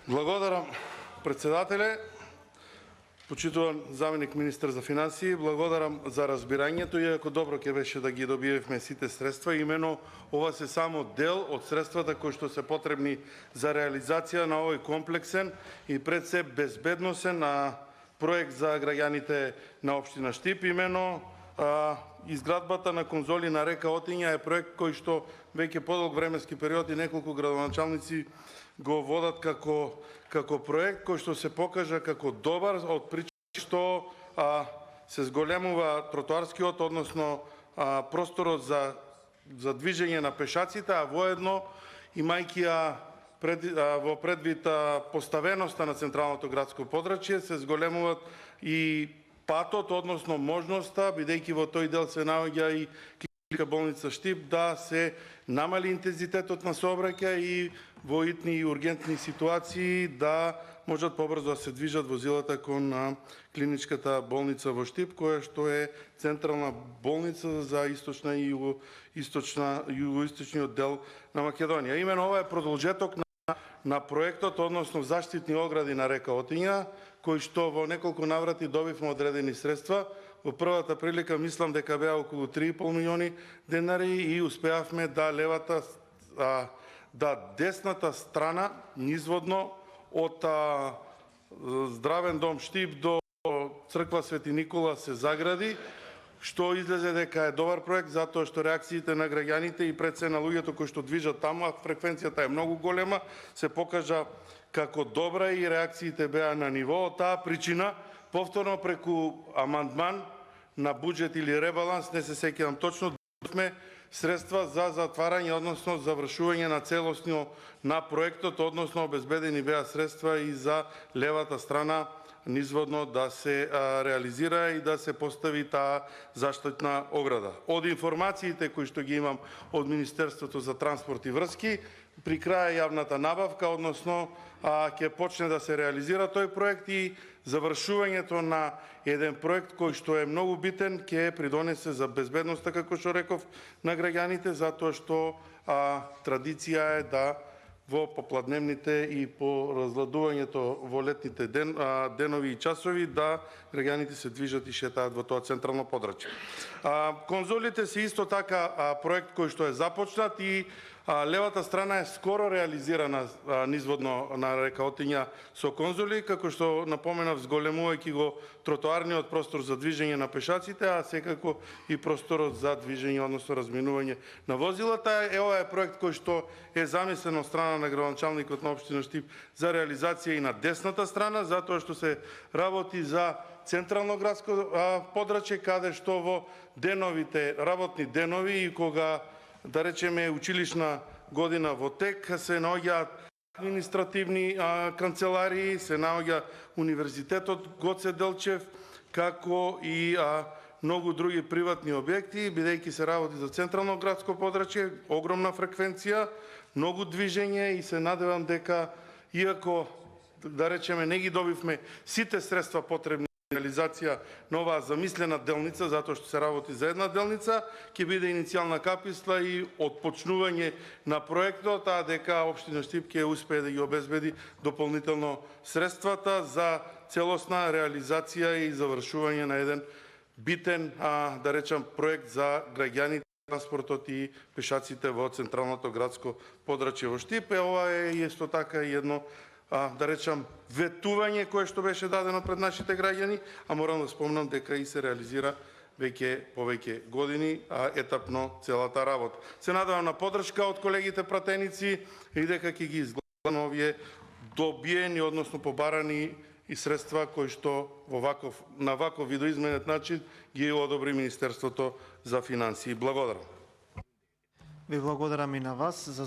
Благодарам, председателе. Почитуван заменик министър за финанси, благодарам за разбирањето, иако добро ќе беше да ги добиевме сите средства. Имено ова се само дел од средствата кои што се потребни за реализација на овој комплексен и пред се безбедносен проект за граѓаните на општина Штип. Имено изградбата на конзоли на река Отиња е проект кој што веќе подолг временски период и неколку градоначалници го водат како проект кој што се покажа како добар, од причина што се зголемува тротоарскиот, односно просторот за движење на пешаците, а воедно имајќи во предвид поставеноста на централното градско подрачје, се зголемуваат и патот, односно можноста, бидејќи во тој дел се наоѓа и Клиничка болница Штип, да се намали интензитетот на сообраќај и во итни и ургентни ситуации да можат побрзо да се движат возилата кон Клиничката болница во Штип, која што е централна болница за источна и југоисточниот дел на Македонија. Имено ова е продолжеток на проектот, односно заштитни огради на река Отиња, кој што во неколку наврати добивме одредени средства. Во првата прилика мислам дека беа околу 3,5 милиони денари и успеавме да десната страна низводно од Здравен дом Штип до црква Свети Никола се загради, што излезе дека е добар проект, затоа што реакциите на граѓаните и пред се на луѓето кои што движат таму, а фреквенцијата е многу голема, се покажа како добра и реакциите беа на ниво. Од таа причина, повторно преку амандман на буџет или ребаланс, не се сеќавам точно, добивме средства за затварање, односно завршување на целосно на проектот, односно обезбедени беа средства и за левата страна низводно да се реализира и да се постави таа заштитна ограда. Од информациите кои што ги имам од Министерството за транспорт и врски, при крај јавната набавка, односно ќе почне да се реализира тој проект и завршувањето на еден проект кој што е многу битен ќе придонесе за безбедноста, како што реков, на граѓаните, затоа што традиција е да во попладневните и по разладувањето во летните денови и часови да граѓаните се движат и шетаат во тоа централно подрачје. Конзолите се исто така проект кој што е започнат и левата страна е скоро реализирана низводно на река Отиња со конзоли, како што напоменав, зголемувајќи го тротоарниот простор за движење на пешаците, а секако и просторот за движење, односно разминување на возилата. Ова е проект кој што е замислен од страна на градоначалникот на општина Штип за реализација и на десната страна, затоа што се работи за централно градско подрачје, каде што во деновите, работни денови и кога, да речеме, училишна година во тек, се наоѓаат административни канцеларии, се наоѓа Универзитетот Гоце Делчев, како и многу други приватни објекти, бидејќи се работи за централно градско подрачје, огромна фреквенција, многу движење и се надевам дека, иако, да речеме, не ги добивме сите средства потребни реализација на оваа замислена делница, затоа што се работи за една делница, ќе биде иницијална каписла и отпочнување на проектот, а дека општина Штип ќе успее да ги обезбеди дополнително средствата за целосна реализација и завршување на еден битен, да речам, проект за граѓаните, транспортот и пешаците во централното градско подрачје во Штип. Ова е исто така и едно, да речам, ветување кое што беше дадено пред нашите граѓани, а морам да спомнам дека и се реализира веќе повеќе години етапно целата работа. Се надевам на поддршка од колегите пратеници и дека ќе ги изгласаме овие добиени, односно побарани и средства кои што на ваков видоизменет начин ги одобри Министерството за финансии. Благодарам. Ви благодарам и на вас за